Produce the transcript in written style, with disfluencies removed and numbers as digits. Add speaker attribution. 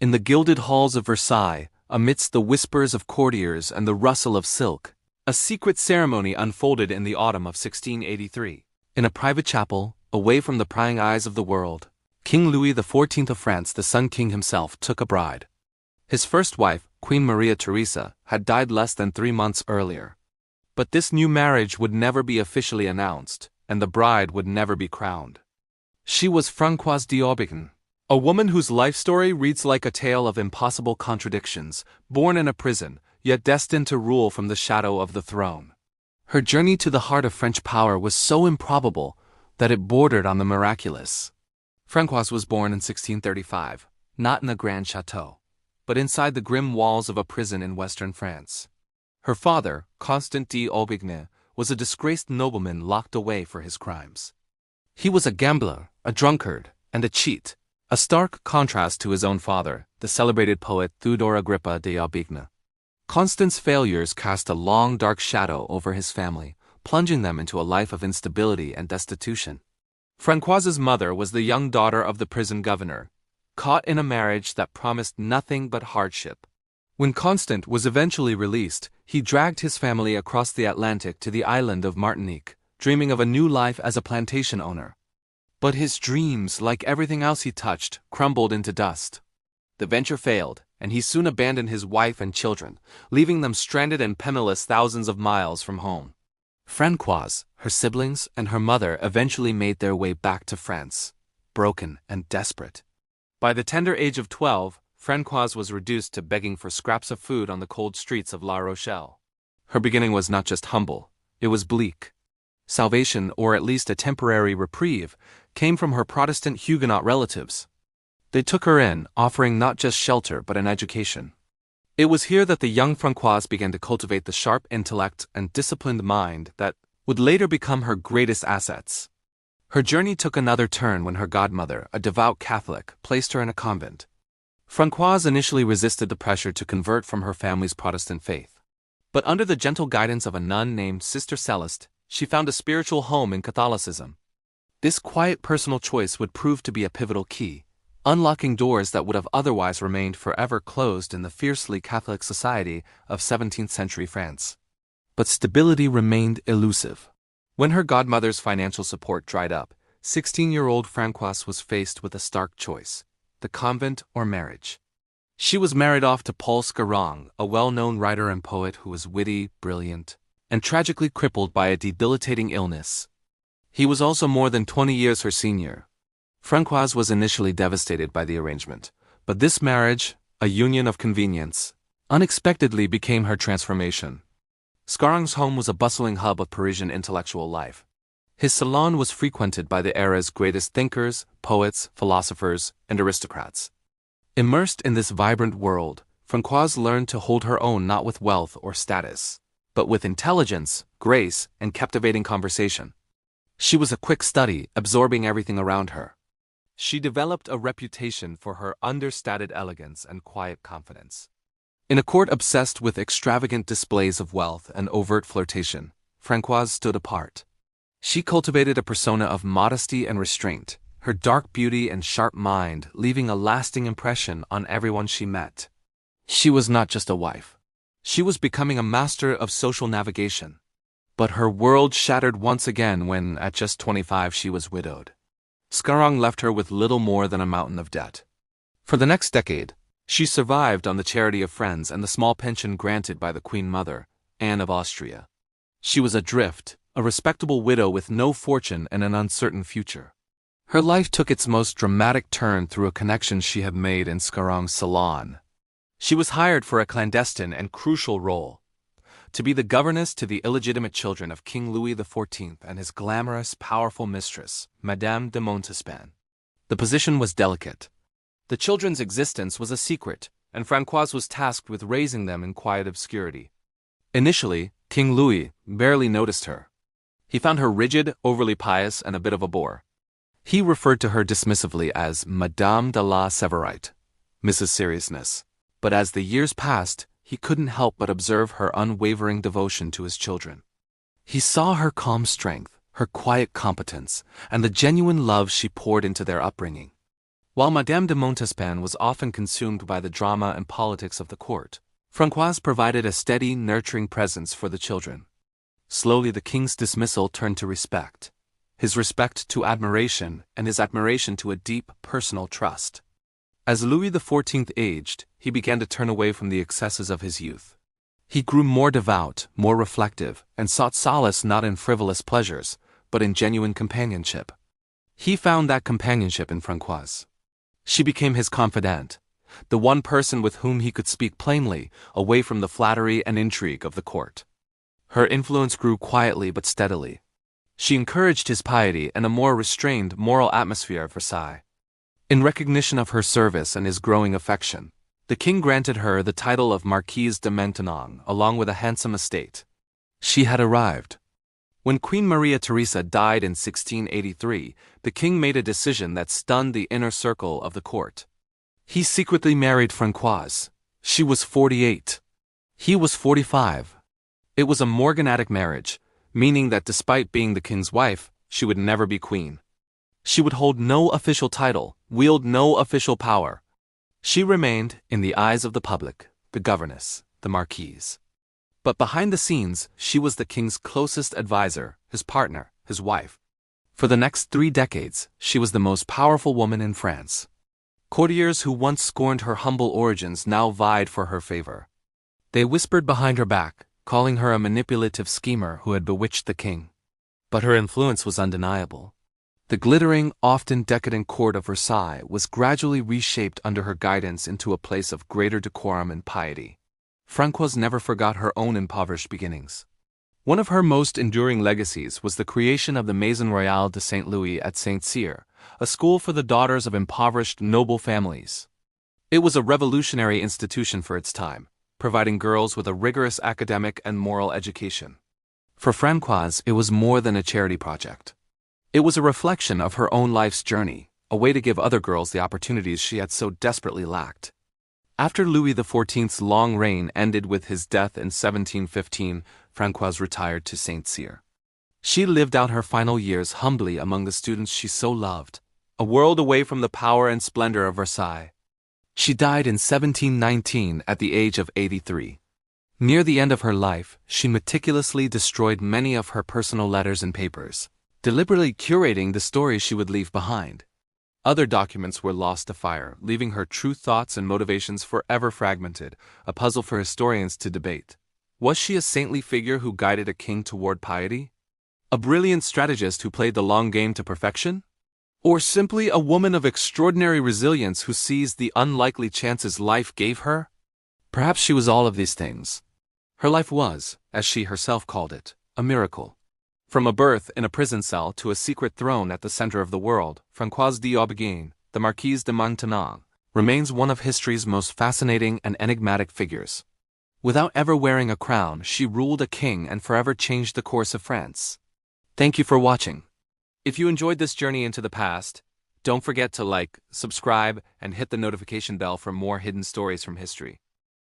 Speaker 1: In the gilded halls of Versailles, amidst the whispers of courtiers and the rustle of silk, a secret ceremony unfolded in the autumn of 1683. In a private chapel, away from the prying eyes of the world, King Louis XIV of France, the Sun King himself, took a bride. His first wife, Queen Maria Theresa, had died less than 3 months earlier. But this new marriage would never be officially announced, and the bride would never be crowned. She was Françoise d'Aubigné, a woman whose life story reads like a tale of impossible contradictions, born in a prison, yet destined to rule from the shadow of the throne. Her journey to the heart of French power was so improbable that it bordered on the miraculous. Françoise was born in 1635, not in a grand chateau, but inside the grim walls of a prison in western France. Her father, Constant d'Aubigné, was a disgraced nobleman locked away for his crimes. He was a gambler, a drunkard, and a cheat, a stark contrast to his own father, the celebrated poet Théodore Agrippa d'Aubigné. Constant's failures cast a long dark shadow over his family, plunging them into a life of instability and destitution. Françoise's mother was the young daughter of the prison governor, caught in a marriage that promised nothing but hardship. When Constant was eventually released, he dragged his family across the Atlantic to the island of Martinique, dreaming of a new life as a plantation owner. But his dreams, like everything else he touched, crumbled into dust. The venture failed, and he soon abandoned his wife and children, leaving them stranded and penniless thousands of miles from home. Françoise, her siblings, and her mother eventually made their way back to France, broken and desperate. By the tender age of 12, Françoise was reduced to begging for scraps of food on the cold streets of La Rochelle. Her beginning was not just humble, it was bleak. Salvation, or at least a temporary reprieve, came from her Protestant Huguenot relatives. They took her in, offering not just shelter but an education. It was here that the young Françoise began to cultivate the sharp intellect and disciplined mind that would later become her greatest assets. Her journey took another turn when her godmother, a devout Catholic, placed her in a convent. Françoise initially resisted the pressure to convert from her family's Protestant faith. But under the gentle guidance of a nun named Sister Celeste, she found a spiritual home in Catholicism. This quiet personal choice would prove to be a pivotal key, unlocking doors that would have otherwise remained forever closed in the fiercely Catholic society of 17th century France. But stability remained elusive. When her godmother's financial support dried up, 16-year-old Françoise was faced with a stark choice: the convent or marriage. She was married off to Paul Scarron, a well-known writer and poet who was witty, brilliant, and tragically crippled by a debilitating illness. He was also more than 20 years her senior. Françoise was initially devastated by the arrangement, but this marriage, a union of convenience, unexpectedly became her transformation. Scarron's home was a bustling hub of Parisian intellectual life. His salon was frequented by the era's greatest thinkers, poets, philosophers, and aristocrats. Immersed in this vibrant world, Françoise learned to hold her own not with wealth or status, but with intelligence, grace, and captivating conversation. She was a quick study, absorbing everything around her. She developed a reputation for her understated elegance and quiet confidence. In a court obsessed with extravagant displays of wealth and overt flirtation, Françoise stood apart. She cultivated a persona of modesty and restraint, her dark beauty and sharp mind leaving a lasting impression on everyone she met. She was not just a wife. She was becoming a master of social navigation. But her world shattered once again when, at just 25, she was widowed. Scarron left her with little more than a mountain of debt. For the next decade, she survived on the charity of friends and the small pension granted by the Queen Mother, Anne of Austria. She was adrift, a respectable widow with no fortune and an uncertain future. Her life took its most dramatic turn through a connection she had made in Scarron's salon. She was hired for a clandestine and crucial role: to be the governess to the illegitimate children of King Louis XIV and his glamorous, powerful mistress, Madame de Maintenon. The position was delicate. The children's existence was a secret, and Françoise was tasked with raising them in quiet obscurity. Initially, King Louis barely noticed her. He found her rigid, overly pious, and a bit of a bore. He referred to her dismissively as Madame de la Sévérité, Mrs. Seriousness. But as the years passed, he couldn't help but observe her unwavering devotion to his children. He saw her calm strength, her quiet competence, and the genuine love she poured into their upbringing. While Madame de Maintenon was often consumed by the drama and politics of the court, Françoise provided a steady, nurturing presence for the children. Slowly the king's dismissal turned to respect, his respect to admiration, and his admiration to a deep, personal trust. As Louis XIV aged, he began to turn away from the excesses of his youth. He grew more devout, more reflective, and sought solace not in frivolous pleasures, but in genuine companionship. He found that companionship in Françoise. She became his confidant, the one person with whom he could speak plainly, away from the flattery and intrigue of the court. Her influence grew quietly but steadily. She encouraged his piety and a more restrained moral atmosphere at Versailles. In recognition of her service and his growing affection, the king granted her the title of Marquise de Maintenon, along with a handsome estate. She had arrived. When Queen Maria Theresa died in 1683, the king made a decision that stunned the inner circle of the court. He secretly married Françoise. She was 48. He was 45. It was a morganatic marriage, meaning that despite being the king's wife, she would never be queen. She would hold no official title, wield no official power. She remained, in the eyes of the public, the governess, the marquise. But behind the scenes, she was the king's closest advisor, his partner, his wife. For the next 3 decades, she was the most powerful woman in France. Courtiers who once scorned her humble origins now vied for her favor. They whispered behind her back, calling her a manipulative schemer who had bewitched the king. But her influence was undeniable. The glittering, often decadent court of Versailles was gradually reshaped under her guidance into a place of greater decorum and piety. Françoise never forgot her own impoverished beginnings. One of her most enduring legacies was the creation of the Maison Royale de Saint Louis at Saint-Cyr, a school for the daughters of impoverished noble families. It was a revolutionary institution for its time, providing girls with a rigorous academic and moral education. For Françoise, it was more than a charity project. It was a reflection of her own life's journey, a way to give other girls the opportunities she had so desperately lacked. After Louis XIV's long reign ended with his death in 1715, Françoise retired to Saint-Cyr. She lived out her final years humbly among the students she so loved, a world away from the power and splendor of Versailles. She died in 1719 at the age of 83. Near the end of her life, she meticulously destroyed many of her personal letters and papers, deliberately curating the stories she would leave behind. Other documents were lost to fire, leaving her true thoughts and motivations forever fragmented, a puzzle for historians to debate. Was she a saintly figure who guided a king toward piety? A brilliant strategist who played the long game to perfection? Or simply a woman of extraordinary resilience who seized the unlikely chances life gave her? Perhaps she was all of these things. Her life was, as she herself called it, a miracle. From a birth in a prison cell to a secret throne at the center of the world, Françoise d'Aubigné, the Marquise de Maintenon, remains one of history's most fascinating and enigmatic figures. Without ever wearing a crown, she ruled a king and forever changed the course of France. Thank you for watching. If you enjoyed this journey into the past, don't forget to like, subscribe, and hit the notification bell for more hidden stories from history.